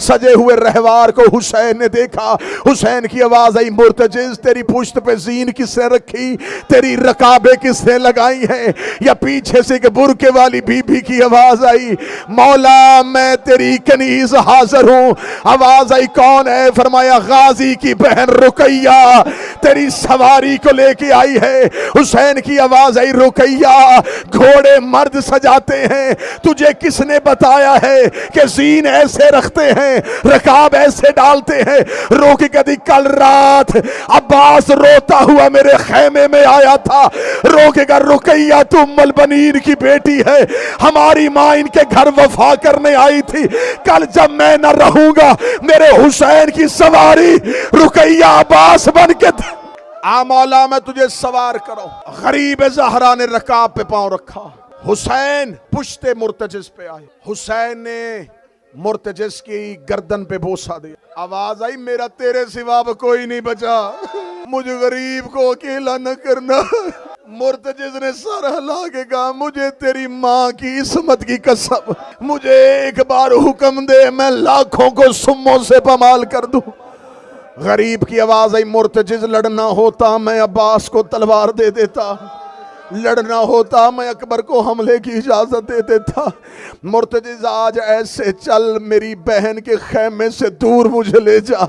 سجے ہوئے رہوار کو حسین نے دیکھا. حسین کی آواز آئی مرتجز تیری پشت پہ زین کس نے رکھی, تیری رکابیں کس نے لگائی ہیں؟ یا پیچھے سے ایک برکے والی بی بی کی آواز آئی مولا میں تیری کنیز حاضر ہوں. آواز آئی کون ہے؟ فرمایا غازی کی بہن رقیہ تیری سواری کو لے کے آئی ہے. حسین کی آواز آئی رقیہ گھوڑے مرد سجاتے ہیں, تجھے کس نے بتایا ہے کہ زین ایسے رکھتے ہیں, رکاب ایسے ڈالتے ہیں؟ روک کے دی کل رات عباس روتا ہوا میرے خیمے میں آیا تھا. روکے گا رقیہ تو ام البنین کی بیٹی ہے, ہماری ماں ان کے گھر وفا کرنے آئی تھی. کل جب میں نہ رہوں گا میرے حسین کی سواری رقیہ عباس بن کے مولا میں تجھے سوار کروں. غریب زہرا نے رکاب پہ پاؤں رکھا, حسین پشت مرتجز پہ آئے. حسین نے مرتجز کی گردن پہ بوسہ دیا. آواز آئی میرا تیرے سوا کوئی نہیں بچا, مجھے غریب کو اکیلا نہ کرنا. مرتجز نے سر ہلا کے کہا مجھے تیری ماں کی عصمت کی قسم, مجھے ایک بار حکم دے میں لاکھوں کو سموں سے پامال کر دوں. غریب کی آواز آئی مرتجز لڑنا ہوتا میں عباس کو تلوار دے دیتا, لڑنا ہوتا میں اکبر کو حملے کی اجازت دے دیتا. مرتجز آج ایسے چل میری بہن کے خیمے سے دور مجھے لے جا.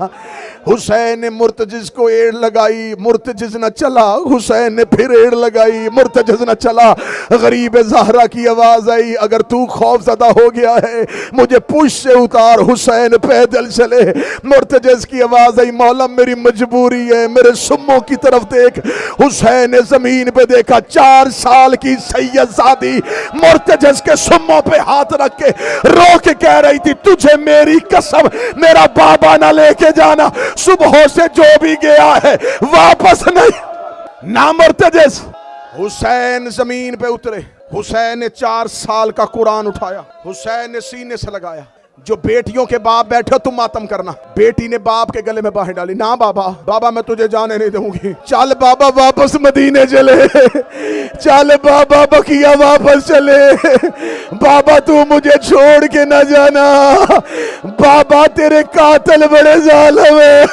حسین نے مرتجز کو ایڑ لگائی, مرتجز نہ چلا. حسین نے پھر ایڑ لگائی, مرتجز نہ چلا. غریب زہرا کی آواز آئی اگر تو خوف زدہ ہو گیا ہے مجھے پشت سے اتار. حسین پیدل چلے. مرتجز کی آواز آئی مولا میری مجبوری ہے, میرے سموں کی طرف دیکھ. حسین نے زمین پہ دیکھا, 4 سال کی سید زادی مرتجز کے سموں پہ ہاتھ رکھ کے رو کے کہہ رہی تھی تجھے میری قسم میرا بابا نہ لے کے جانا, صبح سے جو بھی گیا ہے واپس نہیں. نہ مرتجز. حسین زمین پہ اترے. حسین نے 4 سال کا قرآن اٹھایا, حسین نے سینے سے لگایا. جو بیٹیوں کے باپ بیٹھے تم ماتم کرنا. بیٹی نے باپ کے گلے میں باہیں ڈالی. نہ بابا میں تجھے جانے نہیں دوں گی. چل بابا واپس مدینے چلے, چل بابا بقیہ واپس چلے. بابا تو مجھے چھوڑ کے نہ جانا, بابا تیرے قاتل بڑے ظالم ہیں.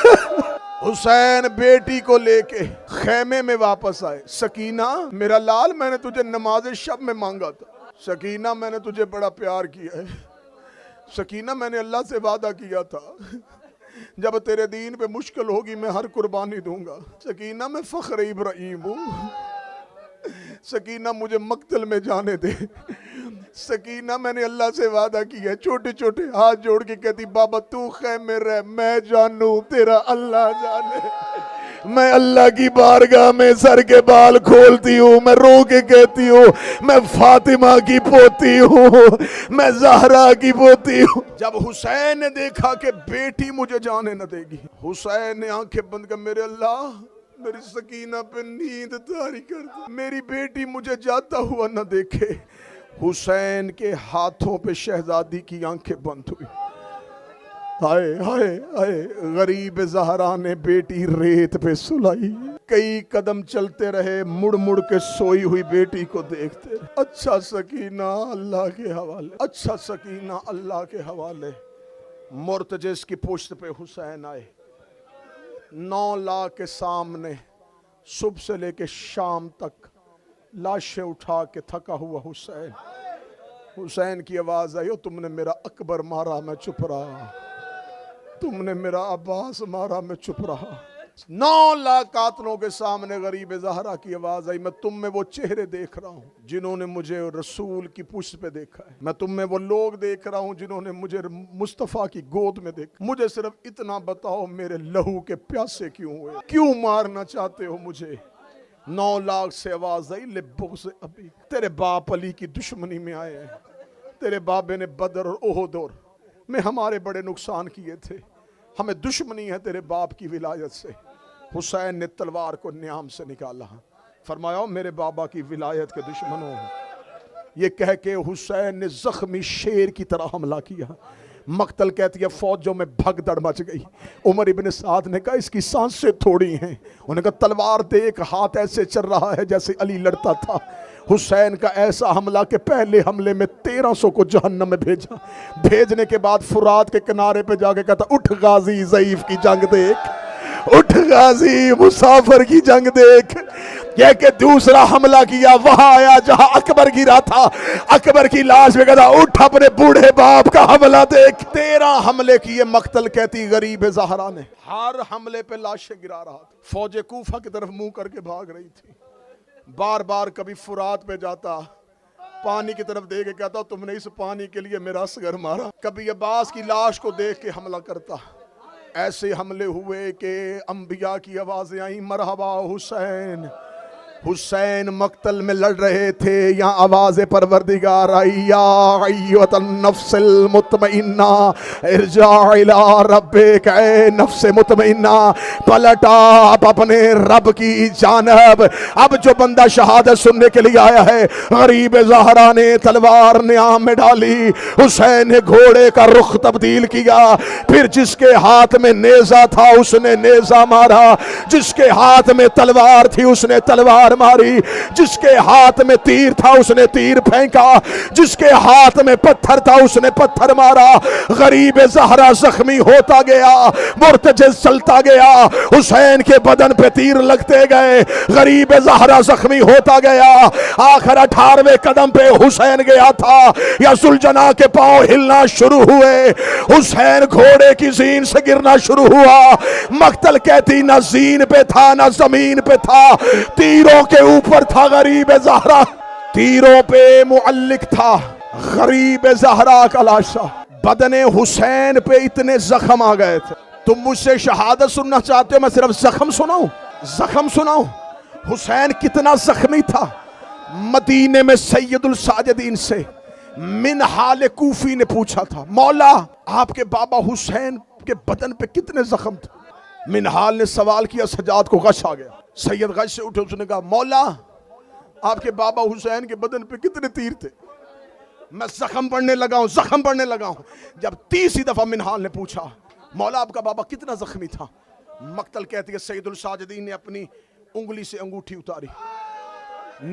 حسین بیٹی کو لے کے خیمے میں واپس آئے. سکینہ میرا لال میں نے تجھے نماز شب میں مانگا تھا. سکینہ میں نے تجھے بڑا پیار کیا ہے. سکینہ میں نے اللہ سے وعدہ کیا تھا جب تیرے دین پہ مشکل ہوگی میں ہر قربانی دوں گا. سکینہ میں فخر ابراہیم ہوں. سکینہ مجھے مقتل میں جانے دے. سکینہ میں نے اللہ سے وعدہ کیا ہے. چھوٹے چھوٹے ہاتھ جوڑ کے کہتی بابا تو خیمے رہ, میں جانوں تیرا اللہ جانے. میں اللہ کی بارگاہ میں سر کے بال کھولتی ہوں, میں رو کے کہتی ہوں میں فاطمہ کی پوتی ہوں, میں زہرا کی پوتی ہوں. جب حسین نے دیکھا کہ بیٹی مجھے جانے نہ دے گی, حسین نے آنکھیں بند کر میرے اللہ میری سکینہ پہ نیند طاری کر دے, میری بیٹی مجھے جاتا ہوا نہ دیکھے. حسین کے ہاتھوں پہ شہزادی کی آنکھیں بند ہوئی. ہائے ہائے ہائے. غریب زہرا نے بیٹی ریت پہ سلائی. کئی قدم چلتے رہے, مڑ مڑ کے سوئی ہوئی بیٹی کو دیکھتے. اچھا سکینہ اللہ کے حوالے, اچھا سکینہ اللہ کے حوالے. مرتجز کی پشت پہ حسین آئے. 9 لاکھ کے سامنے صبح سے لے کے شام تک لاشیں اٹھا کے تھکا ہوا حسین. حسین کی آواز آئی تم نے میرا اکبر مارا میں چپ رہا, تم نے میرا عباس مارا میں چپ رہا. 9 لاکھ قاتلوں کے سامنے غریب زہرا کی آواز آئی میں تم میں وہ چہرے دیکھ رہا ہوں جنہوں نے مجھے رسول کی پشت پہ دیکھا ہے. میں تم میں وہ لوگ دیکھ رہا ہوں جنہوں نے مجھے مصطفیٰ کی گود میں دیکھا. مجھے صرف اتنا بتاؤ میرے لہو کے پیاسے کیوں ہوئے, کیوں مارنا چاہتے ہو مجھے؟ 9 لاکھ سے آواز آئی لبغض ابی, تیرے باپ علی کی دشمنی میں آئے ہیں. تیرے بابے نے بدر اور احد میں ہمارے بڑے نقصان کیے تھے, ہمیں دشمنی ہے تیرے باپ کی ولایت سے. حسین نے تلوار کو نیام سے نکالا, فرمایا میرے بابا کی ولایت کے دشمنوں. یہ کہہ کے حسین نے زخمی شیر کی طرح حملہ کیا. مقتل کہتی ہے فوجوں میں بھگ دڑ مچ گئی. عمر ابن سعد نے کہا اس کی سانسیں تھوڑی ہیں. انہوں نے کہا تلوار دے, ایک ہاتھ ایسے چل رہا ہے جیسے علی لڑتا تھا. حسین کا ایسا حملہ کہ پہلے حملے میں 1300 کو جہنم میں بھیجا. بھیجنے کے بعد فرات کے کنارے پہ جا کے کہتا اٹھ غازی ضعیف کی جنگ دیکھ, اٹھ غازی مسافر کی جنگ دیکھ. یہ کہ دوسرا حملہ کیا, وہاں آیا جہاں اکبر گرا تھا, اکبر کی لاش میں کہتا اٹھ اپنے بوڑھے باپ کا حملہ دیکھ. 13 حملے کیے. مقتل کہتی غریب زہرا نے, ہر حملے پہ لاشیں گرا رہا تھا. فوج کوفہ کی طرف منہ کر کے بھاگ رہی تھی. بار بار کبھی فرات پہ جاتا, پانی کی طرف دیکھ کے کہتا تم نے اس پانی کے لیے میرا اصغر مارا. کبھی عباس کی لاش کو دیکھ کے حملہ کرتا. ایسے حملے ہوئے کہ انبیاء کی آوازیں آئیں مرحبا حسین. حسین مقتل میں لڑ رہے تھے, یہاں آواز پروردگار آئی یا ایھا النفس المطمئنہ ارجعی الی ربک. اے نفس مطمئنہ پلٹا اب اپنے رب کی جانب. اب جو بندہ شہادت سننے کے لیے آیا ہے, غریب زہرا نے تلوار نیام میں ڈالی, حسین نے گھوڑے کا رخ تبدیل کیا. پھر جس کے ہاتھ میں نیزہ تھا اس نے نیزہ مارا, جس کے ہاتھ میں تلوار تھی اس نے تلوار ماری, جس کے ہاتھ میں تیر تھا اس نے تیر پھینکا, جس کے ہاتھ میں پتھر تھا اس نے پتھر مارا. غریب زہرا زخمی ہوتا گیا, مرتجز چلتا گیا, حسین کے بدن پہ تیر لگتے گئے, غریب زہرا زخمی ہوتا گیا. آخر 18ویں قدم پہ حسین گیا تھا یا ذوالجناح کے پاؤں ہلنا شروع ہوئے, حسین گھوڑے کی زین سے گرنا شروع ہوا. مقتل کہتی نہ زین پہ تھا نہ زمین پہ تھا, تیروں کے اوپر تھا غریب زہرا, تیروں پہ معلق تھا غریب زہرا کا لاشا. بدن حسین پہ اتنے زخم آ گئے تھے. تم مجھ سے شہادت سننا چاہتے ہو, میں صرف زخم سناؤں, زخم سناؤں. حسین کتنا زخمی تھا. مدینے میں سید الساجدین سے منہال کوفی نے پوچھا تھا مولا آپ کے بابا حسین کے بدن پہ کتنے زخم تھے. منہال نے سوال کیا, سجاد کو غش آ گیا. سید غش سے اٹھے, اس نے کہا مولا آپ کے بابا حسین کے بدن پہ کتنے تیر تھے. میں زخم پڑنے لگا ہوں, زخم پڑنے لگا ہوں. جب 30 دفعہ منہال نے پوچھا مولا آپ کا بابا کتنا زخمی تھا, مقتل کہتی ہے سید الساجدین نے اپنی انگلی سے انگوٹھی اتاری,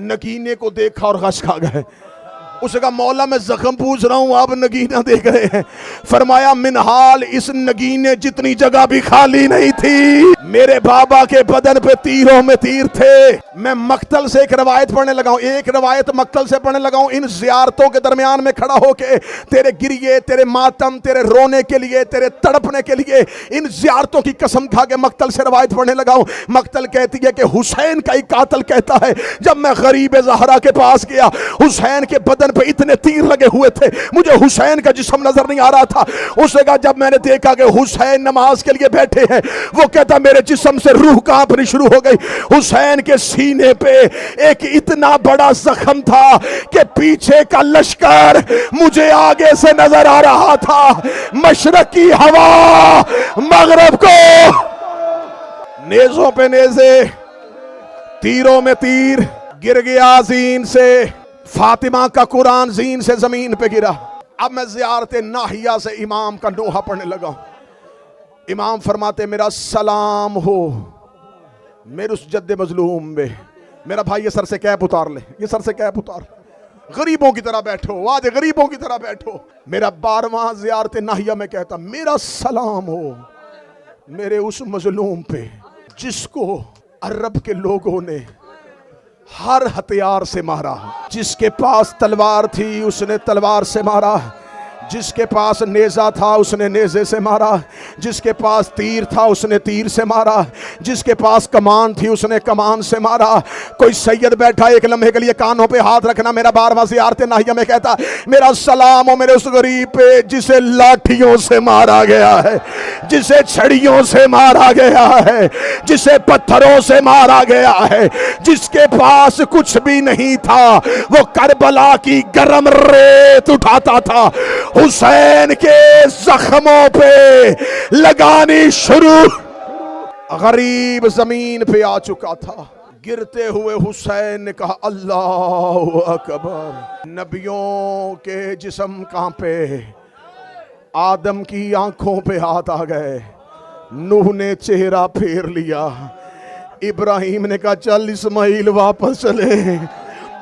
نگینے کو دیکھا اور غش کھا گئے. اس نے کہا مولا میں زخم پوچھ رہا ہوں آپ نگینہ دیکھ رہے ہیں. فرمایا منہال اس نگینے جتنی جگہ بھی خالی نہیں تھی, میرے بابا کے بدن پہ تیروں میں تیر تھے. میں مقتل سے ایک روایت پڑھنے لگا ہوں, ایک روایت مقتل سے پڑھنے لگا ہوں. ان زیارتوں کے درمیان میں کھڑا ہو کے تیرے گریے, تیرے ماتم, تیرے رونے کے لیے, تیرے تڑپنے کے لیے ان زیارتوں کی قسم کھا کے مقتل سے روایت پڑھنے لگا ہوں. مقتل کہتی ہے کہ حسین کا ایک قاتل کہتا ہے جب میں غریب زہرا کے پاس گیا, حسین کے بدن پہ اتنے تیر لگے ہوئے تھے, مجھے حسین کا جسم نظر نہیں آ رہا تھا. اس نے کہا جب میں نے دیکھا کہ حسین نماز کے لیے بیٹھے ہیں, وہ کہتا میرے جسم سے روح کانپنی شروع ہو گئی. حسین کے سینے پہ ایک اتنا بڑا زخم تھا کہ پیچھے کا لشکر مجھے آگے سے نظر آ رہا تھا. مشرق کی ہوا مغرب کو, نیزوں پہ نیزے, تیروں میں تیر. گر گیا زین سے, فاطمہ کا قرآن زین سے زمین پہ گرا. اب میں زیارت ناحیہ سے امام کا نوحہ پڑھنے لگا ہوں. امام فرماتے میرا سلام ہو میرے اس جد مظلوم میں. میرا بھائی یہ سر سے کیپ اتار لے, یہ سر سے کیپ اتار, غریبوں کی طرح بیٹھو, آج غریبوں کی طرح بیٹھو. میرا 12واں زیارت ناحیہ میں کہتا میرا سلام ہو میرے اس مظلوم پہ جس کو عرب کے لوگوں نے ہر ہتھیار سے مارا. جس کے پاس تلوار تھی اس نے تلوار سے مارا, جس کے پاس نیزہ تھا اس نے نیزے سے مارا, جس کے پاس تیر تھا اس نے تیر سے مارا, جس کے پاس کمان تھی اس نے کمان سے مارا. کوئی سید بیٹھا ایک لمحے کے لیے کانوں پہ ہاتھ رکھنا. میرا 12واں زیارت ناحیہ میں کہتا میرا سلام ہو میرے اس غریب پہ جسے لاٹھیوں سے مارا گیا ہے, جسے چھڑیوں سے مارا گیا ہے, جسے پتھروں سے مارا گیا ہے, جس کے پاس کچھ بھی نہیں تھا, وہ کربلا کی گرم ریت اٹھاتا تھا, حسین کے زخموں پہ لگانی شروع. غریب زمین پہ آ چکا تھا. گرتے ہوئے حسین نے کہا اللہ اکبر. نبیوں کے جسم کانپے, آدم کی آنکھوں پہ ہاتھ آ گئے, نوح نے چہرہ پھیر لیا, ابراہیم نے کہا چل اسماعیل واپس چلے,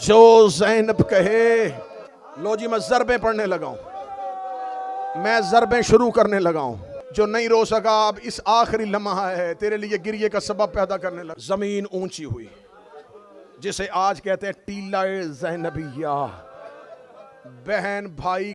جو زینب کہے. لو جی میں ضربیں پڑھنے لگا ہوں, میں ضربیں شروع کرنے لگا ہوں. جو نہیں رو سکا اب اس آخری لمحہ ہے تیرے لیے گریے کا سبب پیدا کرنے لگا. زمین اونچی ہوئی, جسے آج کہتے ہیں ٹیلہ زینبیہ. بہن بھائی